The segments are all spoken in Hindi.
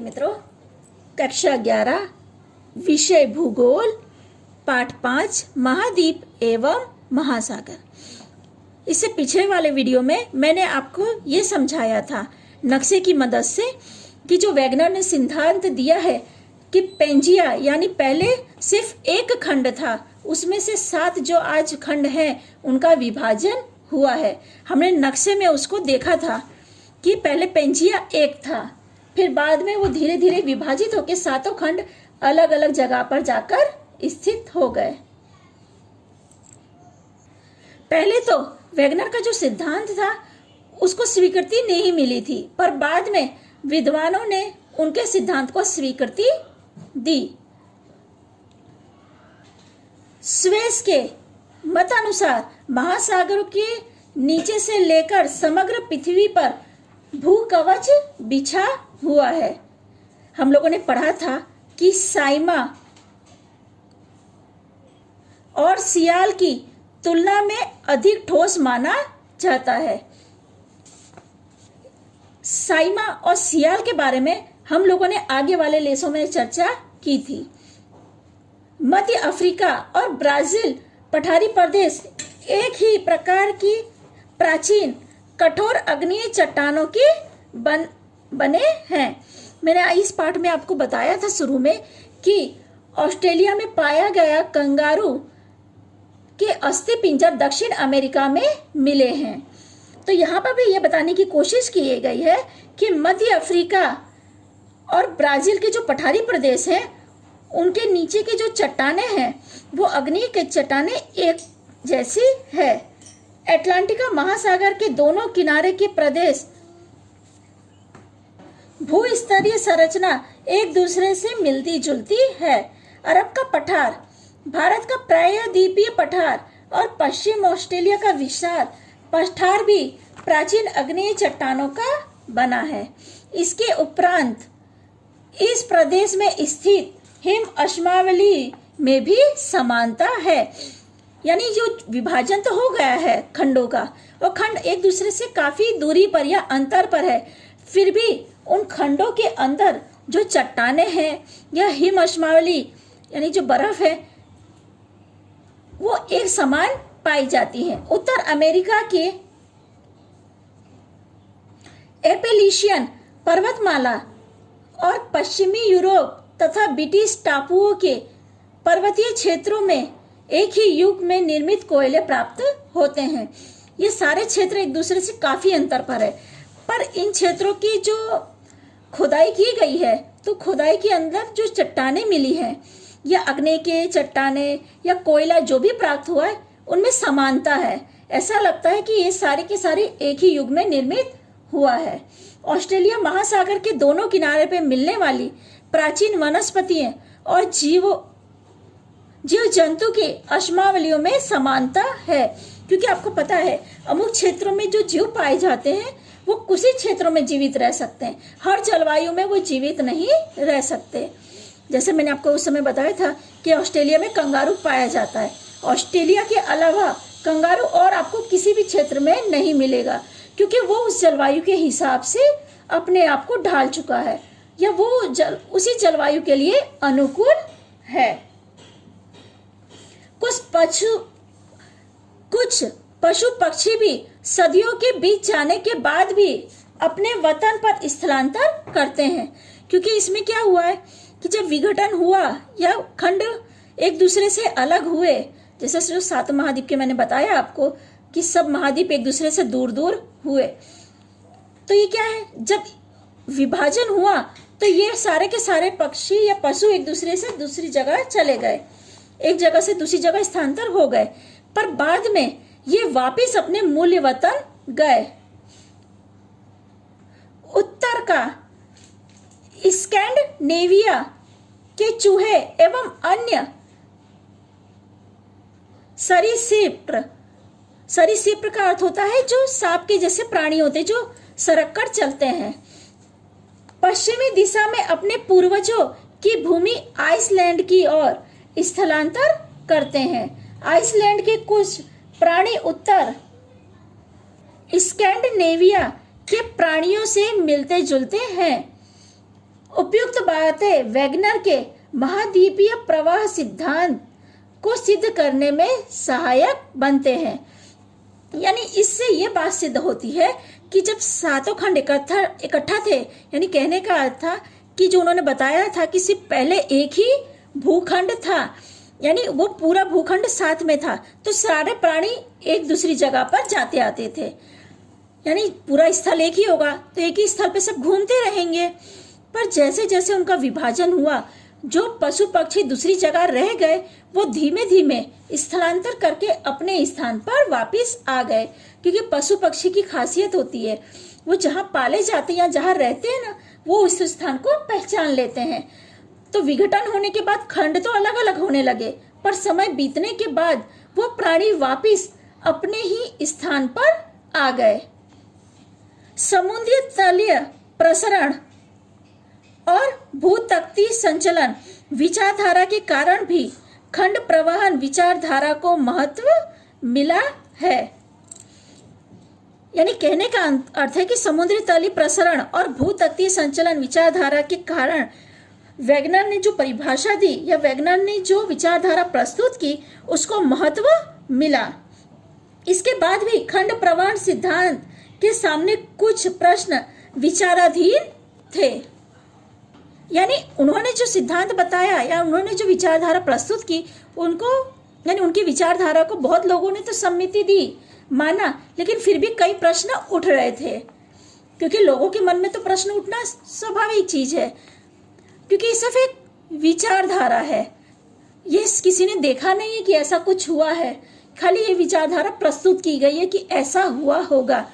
मित्रों, कक्षा 11 विषय भूगोल पाठ 5 महाद्वीप एवं महासागर। इससे पिछले वाले वीडियो में मैंने आपको ये समझाया था नक्शे की मदद से कि जो वैगनर ने सिद्धांत दिया है कि पेंजिया यानी पहले सिर्फ एक खंड था, उसमें से 7 जो आज खंड हैं उनका विभाजन हुआ है। हमने नक्शे में उसको देखा था कि पहले पेंजिया एक था, फिर बाद में वो धीरे धीरे विभाजित होकर 7 खंड अलग अलग जगह पर जाकर स्थित हो गए। पहले तो वैगनर का जो सिद्धांत था उसको स्वीकृति नहीं मिली थी, पर बाद में विद्वानों ने उनके सिद्धांत को स्वीकृति दी। स्वेस के मतानुसार महासागरों के नीचे से लेकर समग्र पृथ्वी पर भूकवच बिछा हुआ है। हम लोगों ने पढ़ा था कि साइमा और सियाल की तुलना में अधिक ठोस माना जाता है। साइमा और सियाल के बारे में हम लोगों ने आगे वाले लेसों में चर्चा की थी। मध्य अफ्रीका और ब्राजील पठारी प्रदेश एक ही प्रकार की प्राचीन कठोर अग्नीय चट्टानों के बने हैं। मैंने इस पाठ में आपको बताया था शुरू में कि ऑस्ट्रेलिया में पाया गया कंगारू के अस्थि पिंजर दक्षिण अमेरिका में मिले हैं। तो यहाँ पर भी ये बताने की कोशिश की गई है कि मध्य अफ्रीका और ब्राजील के जो पठारी प्रदेश हैं उनके नीचे की जो चट्टानें हैं वो अग्नि के चट्टानें एक जैसी है। अटलांटिका महासागर के दोनों किनारे के प्रदेश भूस्तरीय संरचना एक दूसरे से मिलती जुलती है। अरब का पठार, भारत का प्रायद्वीपीय पठार और पश्चिम ऑस्ट्रेलिया का विशाल पठार भी प्राचीन अग्नेय चट्टानों का बना है। इसके उपरांत इस प्रदेश में स्थित हिम अश्मावली में भी समानता है। यानी जो विभाजन तो हो गया है खंडों का, और खंड एक दूसरे से काफी दूरी पर या अंतर पर है, फिर भी उन खंडों के अंदर जो चट्टानें हैं या हिम अश्मावली यानी जो बर्फ है वो एक समान पाई जाती है। उत्तर अमेरिका के एपेलिशियन पर्वतमाला और पश्चिमी यूरोप तथा ब्रिटिश टापुओं के पर्वतीय क्षेत्रों में एक ही युग में निर्मित कोयले प्राप्त होते हैं। ये सारे क्षेत्र एक दूसरे से काफी अंतर पर है, पर इन क्षेत्रों की जो खुदाई की गई है तो खुदाई के अंदर जो चट्टानें मिली हैं या अग्नि के चट्टानें या कोयला जो भी प्राप्त हुआ है उनमें समानता है। ऐसा लगता है कि ये सारे के सारे एक ही युग में निर्मित हुआ है। ऑस्ट्रेलिया महासागर के दोनों किनारे पे मिलने वाली प्राचीन वनस्पतियों और जीव जंतु के अश्मावलियों में समानता है, क्योंकि आपको पता है अमुक क्षेत्रों में जो जीव पाए जाते हैं वो कुछ ही क्षेत्रों में जीवित रह सकते हैं, हर जलवायु में वो जीवित नहीं रह सकते। जैसे मैंने आपको उस समय बताया था कि ऑस्ट्रेलिया में कंगारू पाया जाता है। ऑस्ट्रेलिया के अलावा कंगारू और आपको किसी भी क्षेत्र में नहीं मिलेगा, क्योंकि वो उस जलवायु के हिसाब से अपने आप को ढाल चुका है या वो उसी जलवायु के लिए अनुकूल है। कुछ पशु पक्षी भी सदियों के बीच जाने के बाद भी अपने वतन पर स्थलांतर करते हैं, क्योंकि इसमें क्या हुआ है कि जब विघटन हुआ या खंड एक दूसरे से अलग हुए, जैसे जो 7 महाद्वीप के मैंने बताया आपको कि सब महाद्वीप एक दूसरे से दूर दूर हुए, तो ये क्या है, जब विभाजन हुआ तो ये सारे के सारे पक्षी या पशु एक दूसरे से दूसरी जगह चले गए, एक जगह से दूसरी जगह स्थानांतर हो गए, पर बाद में ये वापस अपने मूल वतन गए। उत्तर का स्कैंडिनेविया के चूहे एवं अन्य सरीसृप का अर्थ होता है जो सांप के जैसे प्राणी होते जो सरक कर चलते हैं, पश्चिमी दिशा में अपने पूर्वजों की भूमि आइसलैंड की ओर स्थलांतर करते हैं। आइसलैंड के कुछ प्राणी उत्तर स्कैंडिनेविया के प्राणियों से मिलते जुलते हैं। उपयुक्त बातें वैगनर के महाद्वीपीय प्रवाह सिद्धांत को सिद्ध करने में सहायक बनते हैं। यानी इससे ये बात सिद्ध होती है कि जब सातों खंड इकट्ठा थे, यानी कहने का अर्थ था कि जो उन्होंने बताया था कि सिर्फ पहले एक ही भूखंड था, यानी वो पूरा भूखंड साथ में था, तो सारे प्राणी एक दूसरी जगह पर जाते आते थे, यानी पूरा स्थल एक ही होगा तो एक ही स्थल पे सब घूमते रहेंगे। पर जैसे जैसे उनका विभाजन हुआ, जो पशु पक्षी दूसरी जगह रह गए वो धीमे धीमे स्थलांतर करके अपने स्थान पर वापस आ गए, क्योंकि पशु पक्षी की खासियत होती है वो जहाँ पाले जाते हैं या जहाँ रहते हैं ना, वो उस स्थान को पहचान लेते हैं। तो विघटन होने के बाद खंड तो अलग अलग होने लगे, पर समय बीतने के बाद वो प्राणी वापस अपने ही स्थान पर आ गए। समुद्री तलीय प्रसरण और भूतत्वीय संचलन विचारधारा के कारण भी खंड प्रवहन विचारधारा को महत्व मिला है। यानी कहने का अर्थ है कि समुद्री तलीय प्रसरण और भूतत्वीय संचलन विचारधारा के कारण वैगनर ने जो परिभाषा दी या वैगनर ने जो विचारधारा प्रस्तुत की उसको महत्व मिला। इसके बाद भी खंड प्रवहन सिद्धांत के सामने कुछ प्रश्न विचाराधीन थे। यानी उन्होंने जो सिद्धांत बताया या उन्होंने जो विचारधारा प्रस्तुत की, उनको यानी उनकी विचारधारा को बहुत लोगों ने तो सम्मति दी, माना, लेकिन फिर भी कई प्रश्न उठ रहे थे, क्योंकि लोगों के मन में तो प्रश्न उठना स्वाभाविक चीज है, क्योंकि सिर्फ एक विचारधारा है, ये किसी ने देखा नहीं है कि ऐसा कुछ हुआ है, खाली ये विचारधारा प्रस्तुत की गई है कि ऐसा हुआ होगा।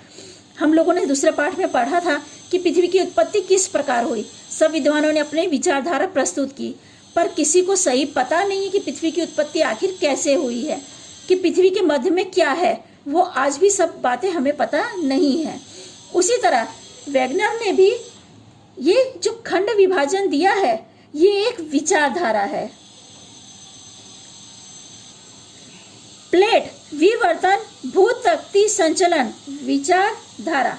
हम लोगों ने दूसरे पाठ में पढ़ा था कि पृथ्वी की उत्पत्ति किस प्रकार हुई। सब विद्वानों ने अपनी विचारधारा प्रस्तुत की, पर किसी को सही पता नहीं है कि पृथ्वी की उत्पत्ति आखिर कैसे हुई है, कि पृथ्वी के मध्य में क्या है, वो आज भी सब बातें हमें पता नहीं है। उसी तरह वैगनर ने भी ये जो खंड विभाजन दिया है ये एक विचारधारा है। प्लेट विवर्तन भूतत्वीय संचलन विचारधारा।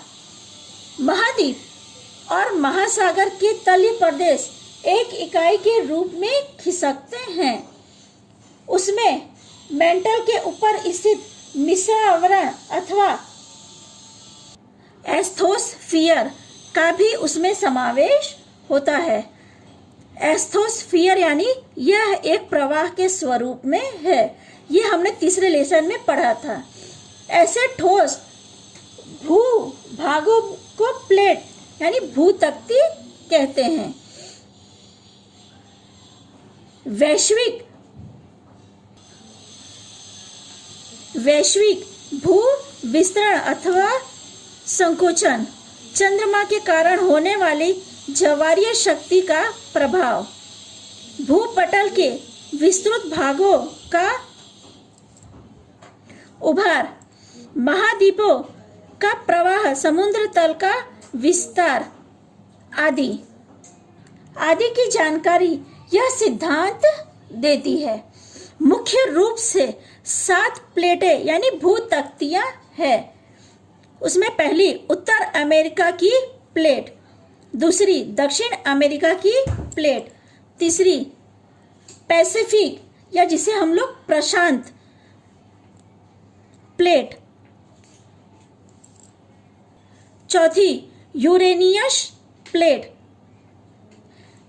महाद्वीप और महासागर के तलीय प्रदेश एक इकाई के रूप में खिसकते हैं। उसमें मेंटल के ऊपर स्थित मिश्र आवरण अथवा एस्थोस्फीयर का भी उसमें समावेश होता है। एस्थोस्फीयर यानी यह एक प्रवाह के स्वरूप में है, ये हमने तीसरे लेसन में पढ़ा था। ऐसे ठोस भू भागों को प्लेट यानी भूतत्व कहते हैं। वैश्विक भू विस्तरण अथवा संकोचन, चंद्रमा के कारण होने वाली ज्वारीय शक्ति का प्रभाव, भूपटल के विस्तृत भागों का उभार, महाद्वीपों का प्रवाह, समुद्र तल का विस्तार आदि की जानकारी यह सिद्धांत देती है। मुख्य रूप से 7 प्लेटें यानी भूतत्तियां है। उसमें पहली उत्तर अमेरिका की प्लेट, दूसरी दक्षिण अमेरिका की प्लेट, तीसरी पैसिफिक या जिसे हम लोग प्रशांत प्लेट, चौथी यूरेनियस प्लेट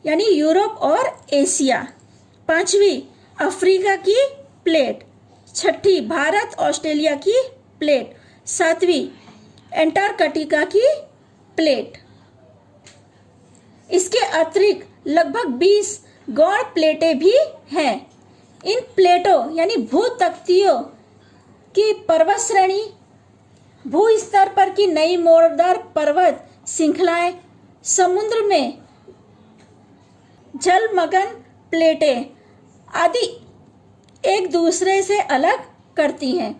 यानी यूरोप और एशिया, पांचवी अफ्रीका की प्लेट, छठी भारत ऑस्ट्रेलिया की प्लेट, सातवीं एंटार्कटिका की प्लेट। इसके अतिरिक्त लगभग 20 गौण प्लेटें भी हैं। इन प्लेटों यानी भूतत्तियों की पर्वत श्रेणी, भू स्तर पर की नई मोड़दार पर्वत श्रृंखलाएं, समुद्र में जलमग्न प्लेटें आदि एक दूसरे से अलग करती हैं।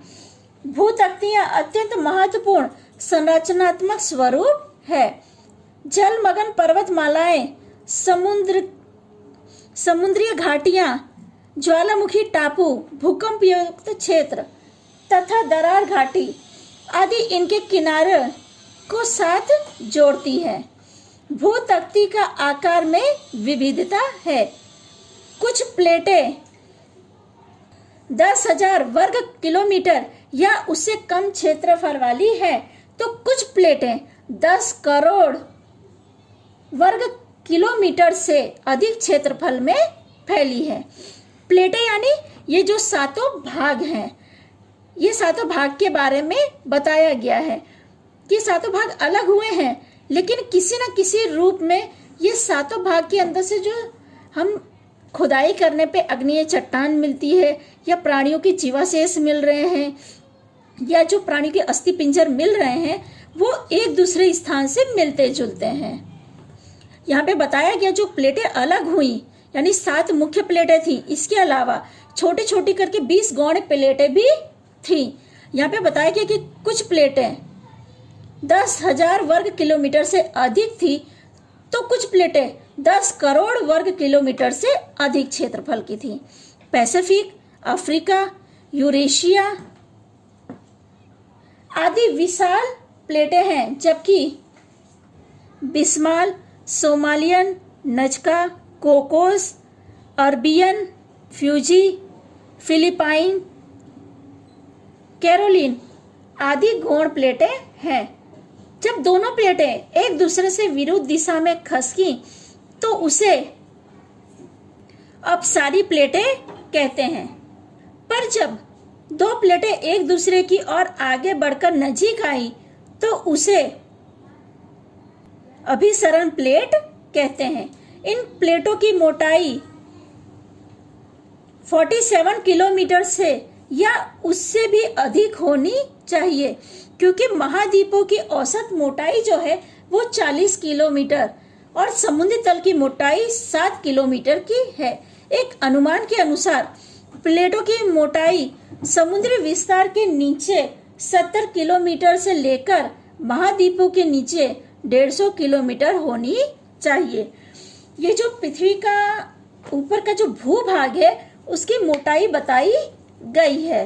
भूतत्तियां अत्यंत महत्वपूर्ण संरचनात्मक स्वरूप है। जलमग्न पर्वतमालाएं, समुद्रीय घाटियां, ज्वालामुखी टापू, भूकंप युक्त क्षेत्र तथा दरार घाटी आदि इनके किनारे को साथ जोड़ती है। भूतक्ती का आकार में विविधता है। कुछ प्लेटें 10,000 वर्ग किलोमीटर या उससे कम क्षेत्रफल वाली है, तो कुछ प्लेटें 10 करोड़ वर्ग किलोमीटर से अधिक क्षेत्रफल में फैली है। प्लेटें यानी ये जो सातों भाग हैं, ये सातों भाग के बारे में बताया गया है कि सातों भाग अलग हुए हैं, लेकिन किसी न किसी रूप में ये सातों भाग के अंदर से जो हम खुदाई करने पे अग्नीय चट्टान मिलती है, या प्राणियों के जीवाशेष मिल रहे हैं, या जो प्राणी के अस्थि पिंजर मिल रहे हैं, वो एक दूसरे स्थान से मिलते जुलते हैं। यहाँ पे बताया गया जो प्लेटें अलग हुई, यानी 7 मुख्य प्लेटें थी, इसके अलावा छोटी छोटी करके 20 गौण प्लेटें भी थी। यहाँ पे बताया गया कि कुछ प्लेटें 10,000 वर्ग किलोमीटर से अधिक थी, तो कुछ प्लेटें 10 करोड़ वर्ग किलोमीटर से अधिक क्षेत्रफल की थी। पैसिफिक, अफ्रीका, यूरेशिया आदि विशाल प्लेटें हैं, जबकि Bismarck, Somalian, Nazca, Cocos, Arabian, Fiji, Philippine, Caroline आदि गौण प्लेटें हैं। जब दोनों प्लेटें एक दूसरे से विरुद्ध दिशा में खसकी तो उसे अपसारी प्लेटें कहते हैं, पर जब दो प्लेटें एक दूसरे की ओर आगे बढ़कर नजीक आई तो उसे अभिसरण प्लेट कहते हैं। इन प्लेटों की मोटाई 47 किलोमीटर से या उससे भी अधिक होनी चाहिए, क्योंकि महाद्वीपों की औसत मोटाई जो है वो 40 किलोमीटर और समुद्री तल की मोटाई 7 किलोमीटर की है। एक अनुमान के अनुसार प्लेटों की मोटाई समुद्री विस्तार के नीचे 70 किलोमीटर से लेकर महाद्वीपों के नीचे 150 किलोमीटर होनी चाहिए। ये जो पृथ्वी का ऊपर का जो भूभाग है उसकी मोटाई बताई गई है।